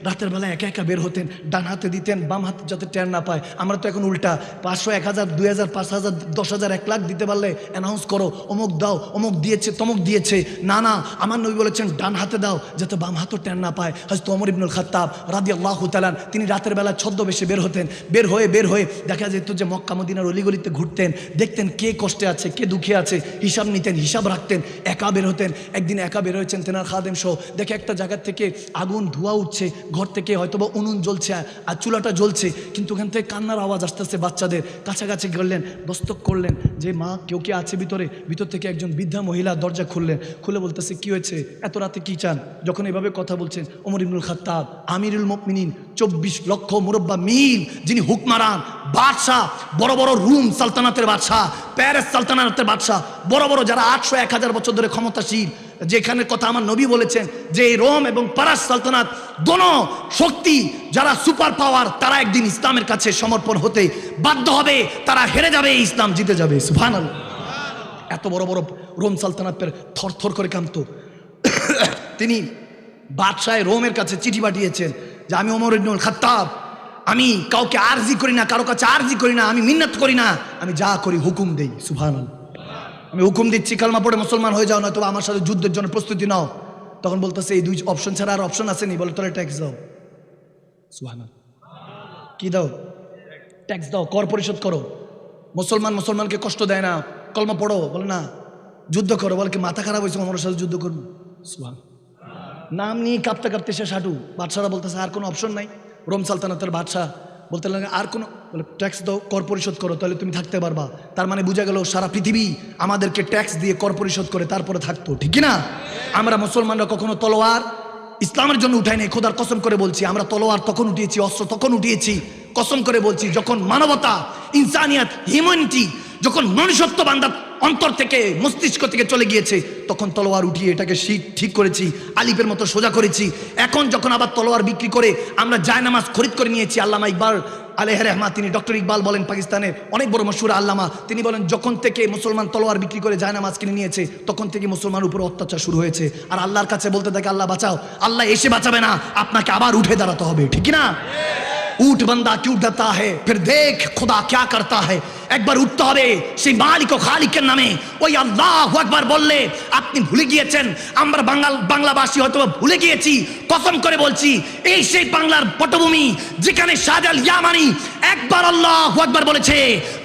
রাতের বেলা একা একা বের হতেন, ডান হাতে দিতেন, বাম হাতে যাতে টের না পায়। আমরা তো এখন উল্টা, 500, 1000, 2000, 5000, 10,000, 1 লাখ দিতে পারলে অ্যানাউন্স করো, অমুক দাও, অমুক দিয়েছে, তমুক দিয়েছে। না না, আমার নবী বলেছেন ডান হাতে দাও যাতে বাম হাতও টের না পায়। হযরত ওমর ইবনুল খাত্তাব রাদিয়াল্লাহু তাআলা তিনি রাতের বেলা ছদ্মবেশে বের হতেন। বের হয়ে দেখা যেত যে মক্কা মদিনার অলিগলিতে ঘুরতেন, দেখতেন কে কষ্টে আছে, কে দুঃখে আছে, হিসাব নিতেন, হিসাব রাখতেন, একা বের হতেন। একদিন একা বের হয়েছেন তেনার খাদেম সহ, দেখে একটা জায়গা থেকে আগুন ধোঁয়া উঠছে, ঘর থেকে হয়তোবা উনুন জ্বলছে আর চুলাটা জ্বলছে, কিন্তু ওখান থেকে কান্নার আওয়াজ আসতেছে বাচ্চাদের। কাছাকাছি গেলেন, দস্তক করলেন যে মা কেউ কে আছে ভিতর থেকে একজন বৃদ্ধা মহিলা দরজা খুলে বলতেছে কি হয়েছে, এত রাতে কি চান? যখন এভাবে কথা বলছেন, ওমর ইবনুল খাত্তাব আমিরুল মুমিনিন, 24 লক্ষ মুরব্বা মিল যিনি হুকমারান, বাদশাহ, বড় বড় রুম সালতানাতের বাদশাহ, প্যারিস সালতানাতের বাদশাহ, বড় বড় যারা 800, 1000 বছর ধরে ক্ষমতাশীল, যেখানে কথা আমার নবী বলেছেন যে রোম এবং পারাস সালতানাত দোনো শক্তি যারা সুপার পাওয়ার, তারা একদিন ইসলামের কাছে সমর্পণ হতে বাধ্য হবে, তারা হেরে যাবে, ইসলাম জিতে যাবে। সুবহানাল্লাহ। এত বড় বড় রোম সালতানাতের থরথর করে কাঁপতো। তিনি বাদশাহ রোমের কাছে চিঠি পাঠিয়েছেন যে আমি ওমর ইবনুল খাত্তাব, আমি কাউকে আরজি করি না, কারো কাছে আরজি করি না, আমি মিন্নাত করি না, আমি যা করি হুকুম দেই। সুবহানাল্লাহ। আমি হুকুম দিচ্ছি কালমা পড়ে মুসলমান হয়ে যাও, নয়তো আমার সাথে যুদ্ধের জন্য প্রস্তুতি নাও। তখন বলতেছে এই 2 অপশন ছাড়া আর অপশন আসেনি। বলে তোরা ট্যাক্স দাও। সুবহানাল্লাহ। কি দাও? ট্যাক্স দাও, কর পরিশোধ করো। মুসলমানকে কষ্ট দেয় না, কলমা পড়ো। বলে না, যুদ্ধ করো। বলে কি মাথা খারাপ হয়েছে, আমার সাথে যুদ্ধ করবো? সুবহানাল্লাহ। নাম নিয়ে কাঁপতে সে হাঁটু। বাদশারা বলতেছে আর কোনো অপশন নাই। রোম সালতানাতের বাদশাহ বলতে লাগে আর কোনো, বলে ট্যাক্স দাও, কর পরিশোধ করো, তাহলে তুমি থাকতে পারবা। তার মানে বোঝা গেল সারা পৃথিবী আমাদেরকে ট্যাক্স দিয়ে কর পরিশোধ করে তারপরে থাকতো, ঠিক না? আমরা মুসলমানরা কখনো তলোয়ার ইসলামের জন্য উঠাই নাই। খোদার কসম করে বলছি, আমরা তলোয়ার তখন উঠিয়েছি, অস্ত্র তখন উঠিয়েছি, কসম করে বলছি, যখন মানবতা, ইনসানিয়াত, হিউম্যানিটি, যখন মনুষ্যত্ব বান্দা অন্তর থেকে, মস্তিষ্ক থেকে চলে গিয়েছে, তখন তলোয়ার উঠিয়ে এটাকে ঠিক করেছি, আলিফের মতো সোজা করেছি। এখন যখন আবার তলোয়ার বিক্রি করে আমরা জায়নামাজ খরিদ করে নিয়েছি। আল্লামা ইকবাল আলাইহি রহমাত, তিনি ডক্টর ইকবাল বলেন, পাকিস্তানের অনেক বড় মশহুর আল্লামা, তিনি বলেন যখন থেকে মুসলমান তলোয়ার বিক্রি করে জায়নামাজ কিনে নিয়েছে, তখন থেকে মুসলমানের উপর অত্যাচার শুরু হয়েছে। আর আল্লাহর কাছে বলতে থাকে আল্লাহ বাঁচাও, আল্লাহ এসে বাঁচাবে না, আপনাকে আবার উঠে দাঁড়াতে হবে, ঠিক না? উঠ বান্দা ক্যু ডরতা হ্যায়, ফির দেখ খুদা ক্যা করতা হ্যায়। একবার উঠতে হবে সেই মালিক ও খালিকের নামে। ওই আল্লাহু আকবার বললে আপনি ভুলে গিয়েছেন, আমরা বাংলাভাষী হয়তো ভুলে গিয়েছি। কসম করে বলছি, এই সেই বাংলার পটভূমি যেখানে শাহজালাল ইয়ামানি একবার আল্লাহু আকবার বলেছে,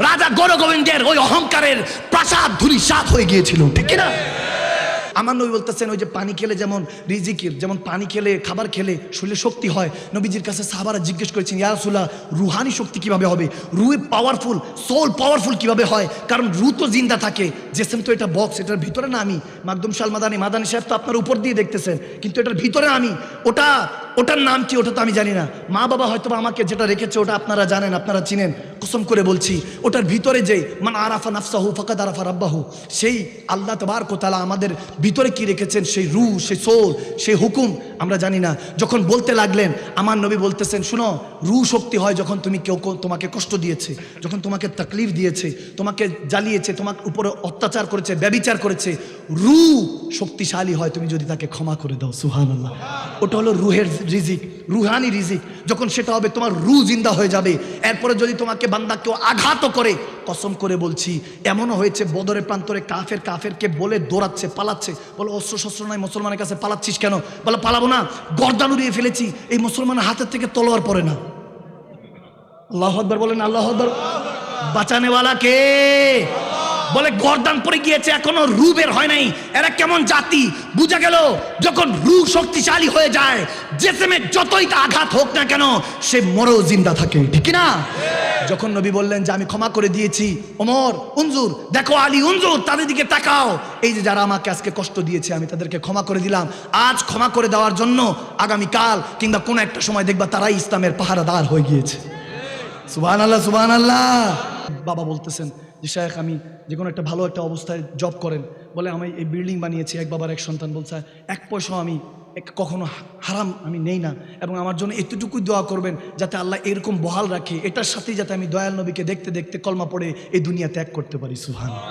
রাজা গৌরগোবিন্দের ওই অহংকারের প্রাসাদ ধূলিসাৎ হয়ে গিয়েছিল, ঠিক না? আমার নবী বলতেছেন ওই যে পানি খেলে যেমন রিজিকের, যেমন পানি খেলে, খাবার খেলে শরীরে শক্তি হয়। নবীজির কাছে সাহাবারা জিজ্ঞেস করেছেন, ইয়া রাসূলুল্লাহ, রুহানি শক্তি কিভাবে হবে? রুহে পাওয়ারফুল, সোল পাওয়ারফুল কিভাবে হয়? কারণ রু তো জিন্দা থাকে, জেসেম তো এটা বক্স, এটার ভিতরে না আমি। মাকদুম শাল মাদানি সাহেব তো আপনার উপর দিয়ে দেখতেছেন, কিন্তু এটার ভিতরে আমি। ওটার নাম কি ওটা তো আমি জানি না। মা বাবা হয়তো আমাকে যেটা রেখেছে ওটা আপনারা জানেন, আপনারা চিনেন। কসম করে বলছি, ওটার ভিতরে যে মান আরাফা নাফসাহু ফাকাদ আরাফা রাব্বাহু, সেই আল্লাহ তাবারক ওয়া তাআলা আমাদের ভিতরে কি রেখেছেন, সেই রু, সেই সোল, সেই হুকুম আমরা জানি না। যখন বলতে লাগলেন, আমার নবী বলতেছেন শুনো, রু শক্তি হয় যখন কেউ তোমাকে কষ্ট দিয়েছে, যখন তোমাকে তাকলিফ দিয়েছে, তোমাকে জ্বালিয়েছে, তোমার উপরে অত্যাচার করেছে, ব্যভিচার করেছে। রু শক্তিশালী হয় তুমি যদি তাকে ক্ষমা করে দাও। সুবহানাল্লাহ। ওটা হলো রুহের রিজিক, রুহানি রিজিক। যখন সেটা হবে তোমার রু জিন্দা হয়ে যাবে। এরপরে যদি তোমাকে বান্দা কেউ আঘাত করে, কসম করে বলছি এমনও হয়েছে বদরের প্রান্তরে কাফেরকে বলে দৌড়াচ্ছে, পালাচ্ছে। বলে অস্ত্র শস্ত্র নাই, মুসলমানের কাছে পালাচ্ছিস কেন? বলে পালাবো না, গর্দান উড়িয়ে ফেলেছি, এই মুসলমানের হাতের থেকে তলোয়ার পড়ে না। আল্লাহু আকবার বলেন, আল্লাহু আকবার। বাঁচানেওয়ালা কে? বলে গর্দান পড়ে গিয়েছে, এখনো রু বের হয় নাই। এরা কেমন জাতি? বুঝা গেল যখন রু শক্তিশালী হয়ে যায়, জেসেমে যতই আঘাত হোক না কেন, সে মরেও জিন্দা থাকে, ঠিক না? যখন নবী বললেন যে আমি ক্ষমা করে দিয়েছি, ওমর উনজুর, দেখো আলী উনজুর, তাদের দিকে তাকাও, এই যে যারা আমাকে আজকে কষ্ট দিয়েছে আমি তাদেরকে ক্ষমা করে দিলাম। আজ ক্ষমা করে দেওয়ার জন্য আগামীকাল কিংবা কোনো একটা সময় দেখবা তারাই ইসলামের পাহারাদার হয়ে গিয়েছে। সুবহানাল্লাহ, সুবহানাল্লাহ। বাবা বলতেছেন যে শায়েখ আমি যে কোনো একটা ভালো একটা অবস্থায় জব করেন। বলে আমি এই বিল্ডিং বানিয়েছি, এক বাবার এক সন্তান। বলছে 1 পয়সাও আমি কখনো হারাম আমি নেই না, এবং আমার জন্য এতটুকুই দোয়া করবেন যাতে আল্লাহ এরকম বহাল রাখে, এটার সাথেই যাতে আমি দয়াল নবীকে দেখতে দেখতে কলমা পড়ে এই দুনিয়া ত্যাগ করতে পারি। সুবহানাল্লাহ।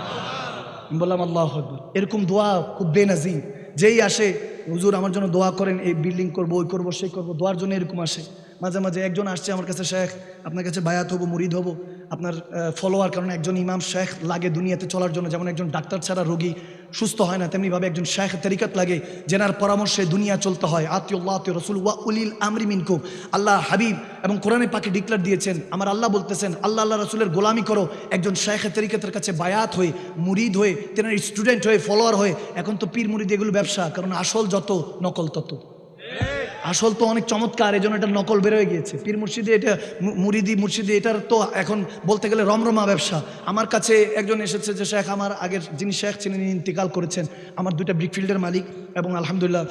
আমি বললাম আল্লাহু আকবার। এরকম দোয়া খুব বেনাজির, যেই আসে হুজুর আমার জন্য দোয়া করেন, এই বিল্ডিং করবো, ওই করবো, সেই করবো, দোয়ার জন্য এরকম আসে। মাঝে মাঝে একজন আসছে আমার কাছে, শেখ আপনার কাছে বায়াত হবো, মুরিদ হবো, আপনার ফলোয়ার। কারণ একজন ইমাম শেখ লাগে দুনিয়াতে চলার জন্য, যেমন একজন ডাক্তার ছাড়া রোগী সুস্থ হয় না, তেমনিভাবে একজন শেখ তরিকত লাগে, যেনার পরামর্শে দুনিয়া চলতে হয়। আতিউল্লাহ আতিউ রাসূল ওয়া উলিল আমরি মিনকুম। আল্লাহ হাবিব এবং কোরআনে পাকে ডিক্লেয়ার দিয়েছেন, আমার আল্লাহ বলতেছেন আল্লাহ আল্লাহ রাসূলের গোলামি করো, একজন শেখ তরিকতের কাছে বায়াত হয়ে, মুরিদ হয়ে, তেনার স্টুডেন্ট হয়ে, ফলোয়ার হয়ে। এখন তো পীর মুরিদ এগুলো ব্যবসা, কারণ আসল যত নকল তত। আসল তো অনেক চমৎকার, এই জন্য এটা নকল বের হয়ে গিয়েছে। পীর মুর্শিদি এটা মুরিদি মুর্শিদি এটার তো এখন বলতে গেলে রমরমা ব্যবসা। আমার কাছে একজন এসেছে যে শেখ, আমার আগের যিনি শেখ ছিলেন ইন্তিকাল করেছেন, আমার দুইটা ব্রিকফিল্ডের মালিক, এবং আলহামদুলিল্লাহ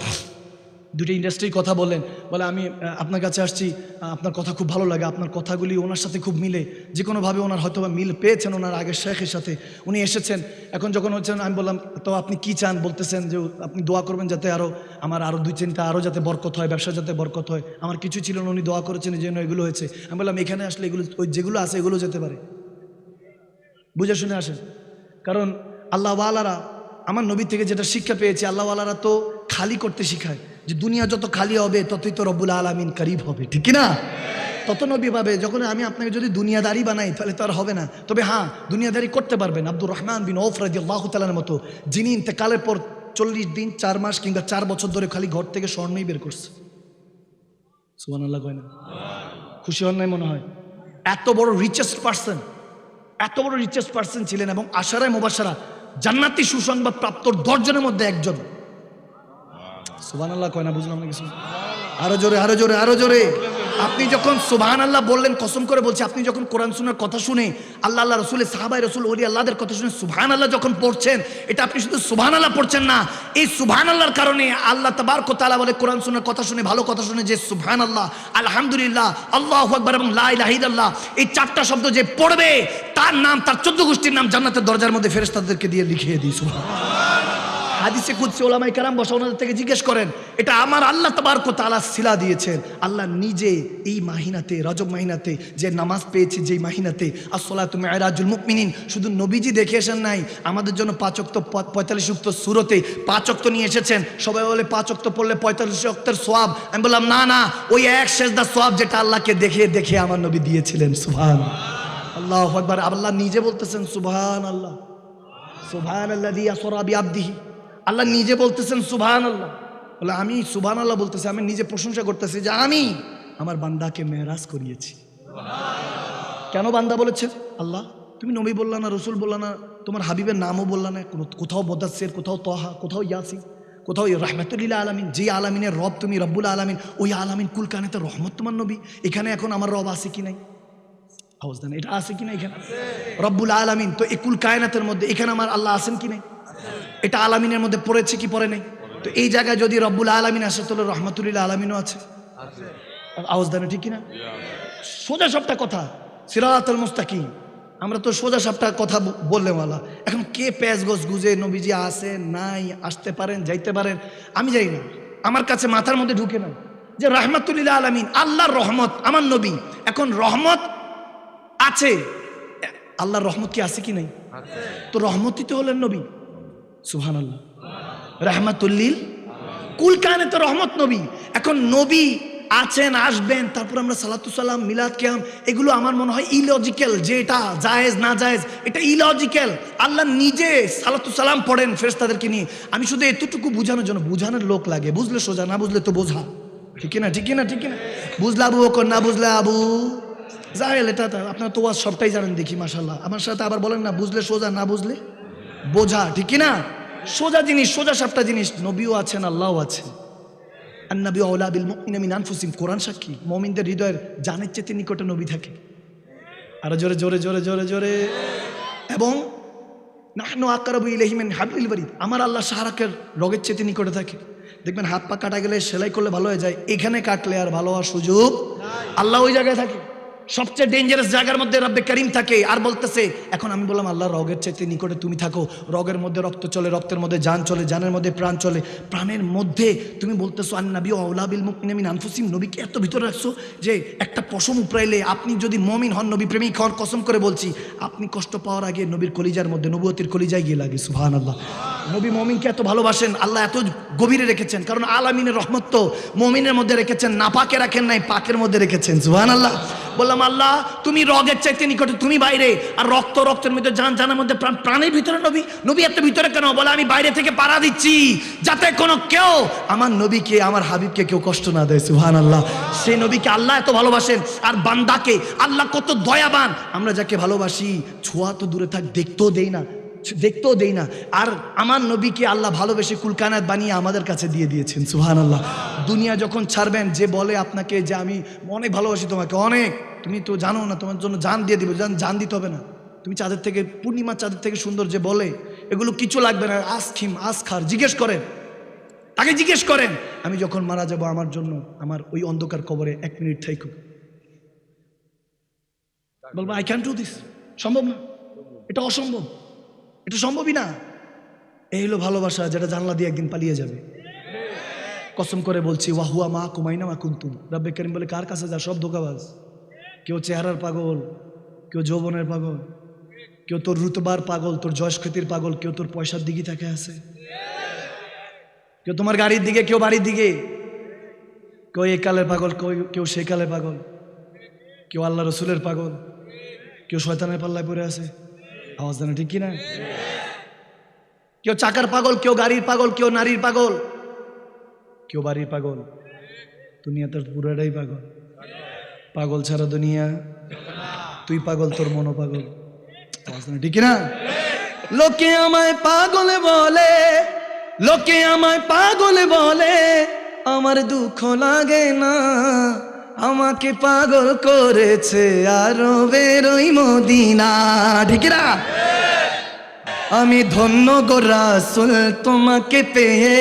দুটো ইন্ডাস্ট্রির কথা বললেন। বলে আমি আপনার কাছে আসছি, আপনার কথা খুব ভালো লাগে, আপনার কথাগুলি ওনার সাথে খুব মিলে, যে কোনোভাবে ওনার হয়তো বা মিল পেয়েছেন ওনার আগের শেখের সাথে, উনি এসেছেন। এখন যখন হচ্ছেন আমি বললাম তো আপনি কি চান, বলতেছেন যে আপনি দোয়া করবেন যাতে আমার আরও দুই তিনটা আরও যাতে বরকত হয়, ব্যবসা যাতে বরকত হয়। আমার কিছু ছিল না, উনি দোয়া করেছেন এই জন্য এগুলো হয়েছে। আমি বললাম এখানে আসলে এগুলো ওই যেগুলো আছে এগুলো যেতে পারে, বুঝে শুনে আসেন। কারণ আল্লাহওয়ালারা, আমার নবী থেকে যেটা শিক্ষা পেয়েছে, আল্লাহওয়ালারা তো খালি করতে শিখায়, যে দুনিয়া যত খালি হবে ততই তো রব্বুল আলামিন করিব হবে, ঠিক না? তত নবী পাবে। যখন আমি আপনাকে যদি দুনিয়াদারি বানাই তাহলে তো আর হবে না। তবে হ্যাঁ, দুনিয়াদারি করতে পারবেন। আব্দুর রহমান বিন আউফ রাদিয়াল্লাহু তাআলার মতো, যিনি ইন্তেকালের পর 40 দিন 4 মাস কিংবা 4 বছর ধরে খালি ঘর থেকে স্বর্ণই বের করছে। সুবহানাল্লাহ কয় না? খুশি হন নাই মনে হয়? এত বড় রিচেস্ট পার্সন ছিলেন, এবং আশারায়ে মুবাশশারা জান্নাতি সুসংবাদ প্রাপ্ত 10 জনের মধ্যে একজন। সুবহানাল্লাহ কয় না? বুঝলাম না কিছু। আরো জোরে, আরো জোরে, আরো জোরে। আপনি যখন সুবহানাল্লাহ বললেন, কসম করে বলছি, আপনি যখন কোরআন শোনার কথা শুনে, আল্লাহ আল্লাহ রসুলের সাহাবায়ে রসুল ওলি আল্লাহদের কথা শুনে সুবহানাল্লাহ যখন পড়ছেন, এটা আপনি শুধু সুবহানাল্লাহ পড়ছেন না, এই সুবহানাল্লাহর কারণে আল্লাহ তাবারক ওয়া তাআলা বলে কোরআন শোনার কথা শুনে, ভালো কথা শুনে, যে সুবহানাল্লাহ, আলহামদুলিল্লাহ, আল্লাহু আকবার এবং লা ইলাহা ইল্লাল্লাহ, এই 4টা শব্দ যে পড়বে তার নাম, তার 14 গোষ্ঠীর নাম জান্নাতের দরজার মধ্যে ফেরেশতাদেরকে দিয়ে লিখিয়ে দিই। সুবহানাল্লাহ। হাদিসে কুদসি ওলামায়ে কেরাম বসা, ওনাদের থেকে জিজ্ঞেস করেন, এটা আমার আল্লাহ তাবারক ওয়া তাআলা সিলা দিয়েছেন। আল্লাহ নিজে এই মাহিনাতে, রজব মাহিনাতে যে নামাজ পেয়েছে, যেই মাহিনাতে আসসালাতু মিরাজুল মুমিনিন, শুধু নবীজি দেখে এসেন নাই, আমাদের জন্য 5 ওয়াক্ত 45 ওয়াক্ত সূরতে 5 ওয়াক্ত নিয়ে এসেছেন। সবাই বলে 5 ওয়াক্ত পড়লে 45 ওয়াক্তের সওয়াব। আমি বললাম না না, ওই এক সেজদা সওয়াব যেটা আল্লাহকে দেখে দেখে আমার নবী দিয়েছিলেন। সুবহানাল্লাহ, আল্লাহু আকবার। আল্লাহ নিজে বলতেছেন সুবহানাল্লাহ, সুবহানাল্লাযী আসরা বিআবদিহি। আল্লাহ নিজে বলতেছেন সুবহানাল্লাহ। বলে আমি সুবহানাল্লাহ বলতেছি, আমি নিজে প্রশংসা করতেছি যে আমি আমার বান্দাকে মেরাজ করিয়েছি। কেন বান্দা বলেছেন? আল্লাহ তুমি নবী বললা না, রসুল বললা না, তোমার হাবিবের নামও বললা না, কোথাও মুদাসসির, কোথাও তহা, কোথাও ইয়াসিন, কোথাও রাহমাতুল আলামিন। যে আলামিনের রব তুমি, রব্বুল আলামিন, ওই আলামিন কুল কায়নাতে রহমত তোমার নবী। এখানে এখন আমার রব আছে কি নাই? আওয়াজ দেন, এটা আছে কি না? এখানে রব্বুল আলামিন, তো এই কুল কায়নাতের মধ্যে এখানে আমার আল্লাহ আছেন কি নাই? এটা আলামিনের মধ্যে পড়েছে কি পড়ে নাই? তো এই জায়গায় যদি রব্বুল আলামিন আসে, তাহলে রহমাতুল আলামিনও আছে। আওয়াজ দেন, ঠিক কিনা? সোজা সবটা কথা, সিরাতাল মুস্তাকিম। আমরা তো সোজা সবটা কথা বললে ওয়ালা। এখন কে প্যাঁচ গোছ গুজে নবীজি আছে নাই, আসতে পারেন, যাইতে পারেন, আমি যাই না, আমার কাছে মাথার মধ্যে ঢুকে না যে রাহমাতুল আলামিন, আল্লাহর রহমত আমার নবী। এখন রহমত আছে, আল্লাহর রহমত কি আছে কি নাই? তো রহমতই তো হলেন নবী। সুবহানাল্লাহ, রাহমাতুল্লিল কুল কায়নাতে রহমত নবী। এখন নবী আছেন, আসবেন, তারপর আমরা সালাতু সালাম, মিলাদ কিয়াম, এগুলো আমার মনে হয় ইলজিক্যাল। যে এটা জায়েজ না জায়েজ, এটা ইলজিক্যাল। আল্লাহ নিজে সালাতু সালাম পড়েন ফেরেশতাদেরকে নিয়ে। আমি শুধু এতটুকু বুঝানোর জন্য, বুঝানোর লোক লাগে, বুঝলে সোজা, না বুঝলে তো বোঝা, ঠিক না? ঠিক না? ঠিক না? বুঝলে আবু বকর, না বুঝলে আবু জাহেল। এটা আপনার তো সবটাই জানেন দেখি, মাশাআল্লাহ। আমার সাথে আবার বলেন না, বুঝলে সোজা, না বুঝলে বোঝা, ঠিক না? সোজা জিনিস, সোজা সাপটা জিনিস। নবীও আছেন, আল্লাহও আছেন। আন-নবী আওলা বিল মুমিনিনা মিন আনফুসিহিম, কোরআন সাক্ষী। মুমিনদের হৃদয়ের জানের চেয়ে নিকটে নবী থাকে। আরো জোরে জোরে জোরে জোরে জোরে। এবং নাহনু আকরাবু ইলাইহি মিন হাবলিল ওয়ারিদ, আমার আল্লাহ শাহরাকের রগের চেয়ে নিকটে থাকে। দেখবেন হাত পা কাটা গেলে সেলাই করলে ভালো হয়ে যায়, এখানে কাটলে আর ভালো হওয়ার সুযোগ। আল্লাহ ওই জায়গায় থাকে, সবচেয়ে ডেঞ্জারাস জায়গার মধ্যে রব্বে করিম থাকে আর বলতেছে, এখন আমি বললাম আল্লাহ রগের চাইতে নিকটে তুমি থাকো, রগের মধ্যে রক্ত চলে, রক্তের মধ্যে জান চলে, জানের মধ্যে প্রাণ চলে, প্রাণের মধ্যে তুমি বলতেছো আন-নবী আওলা বিল মুমিনিনা মিন আনফুসিহিম, নবীকে এত ভিতরে রাখছো যে একটা পশম উপড়াইলে আপনি যদি মুমিন হন, নবী প্রেমিক হন, কসম করে বলছি আপনি কষ্ট পাওয়ার আগে নবীর কলিজার মধ্যে, নবুয়তের কলিজায় গিয়ে লাগে। সুবহানাল্লাহ। নবী মুমিনকে এত ভালোবাসেন, আল্লাহ এত গভীরে রেখেছেন, কারণ আলামিনের রহমত তো মুমিনের মধ্যে রেখেছেন, নাপাকে রাখেন নাই, পাকের মধ্যে রেখেছেন। সুবহানাল্লাহ। বললাম আল্লাহ তুমি রগের চাইতে নিকটে, তুমি বাইরে, আর রক্ত, রক্তের মধ্যে জান, জানের মধ্যে প্রাণ, প্রাণের ভিতরে নবী, নবী এত ভিতরে কেন? বলে আমি বাইরে থেকে পাড়া দিচ্ছি যাতে কোনো কেউ আমার নবীকে, আমার হাবিবকে কেউ কষ্ট না দেয়। সুবহানাল্লাহ। সেই নবীকে আল্লাহ এত ভালোবাসেন, আর বান্দাকে আল্লাহ কত দয়াবান, আমরা যাকে ভালোবাসি ছোঁয়া তো দূরে থাক, দেখতেও দেই না, আর আমার নবীকে আল্লাহ ভালোবেসে কুলকানাত বানিয়ে আমাদের কাছে দিয়ে দিয়েছেন। সুবহানাল্লাহ। দুনিয়া যখন ছাড়বেন, যে বলে আপনাকে যে আমি অনেক ভালোবাসি তোমাকে, অনেক, তুমি তো জানো না, তোমার জন্য জান দিয়ে দিব, জান দিতে হবে না, তুমি চাঁদের থেকে, পূর্ণিমা চাঁদের থেকে সুন্দর, যে বলে এগুলো কিছু লাগবে না, আসখার জিজ্ঞেস করেন, তাকে জিজ্ঞেস করেন আমি যখন মারা যাব আমার জন্য আমার ওই অন্ধকার কবরে 1 মিনিট থাইকো, বলবো আই ক্যান ডু দিস, সম্ভব না, এটা অসম্ভব, এটা সম্ভবই না। এই হলো ভালোবাসা, যেটা জানলা দিয়ে একদিন পালিয়ে যাবে। কসম করে বলছি, ওয়াহুয়া মা কুমাইনা মা কুনতুম, রব্বে করিম বলে কার কাছে যা, সব ধোঁকাবাজ। কেউ চেহারার পাগল, কেউ যৌবনের পাগল, কেউ তোর রুতবার পাগল, তোর যশখ্যাতির পাগল, কেউ তোর পয়সার দিকে তাকে আছে, কেউ তোমার গাড়ির দিকে, কেউ বাড়ির দিকে, কেউ এই কালের পাগল, কেউ সেই কালের পাগল, কেউ আল্লাহ রসুলের পাগল, কেউ শয়তানের পাল্লায় পড়ে আছে। আওয়াজ দেন ঠিক কিনা? কেউ চাকার পাগল, কেউ গাড়ির পাগল, কেউ নারীর পাগল, কেউ বাড়ির পাগল। দুনিয়া তোর পুরাটাই পাগল, পাগল ছাড়া দুনিয়া, তুই পাগল, তোর মনো পাগল। আওয়াজ দেন ঠিক কিনা? লোকে আমায় পাগল বলে, লোকে আমায় পাগল বলে, আমার দুঃখ লাগে না, আমাকে পাগল করেছে আরবের ওই মদিনা। ঠিক না? আমি ধন্য গো রাসূল তোমাকে পেয়ে।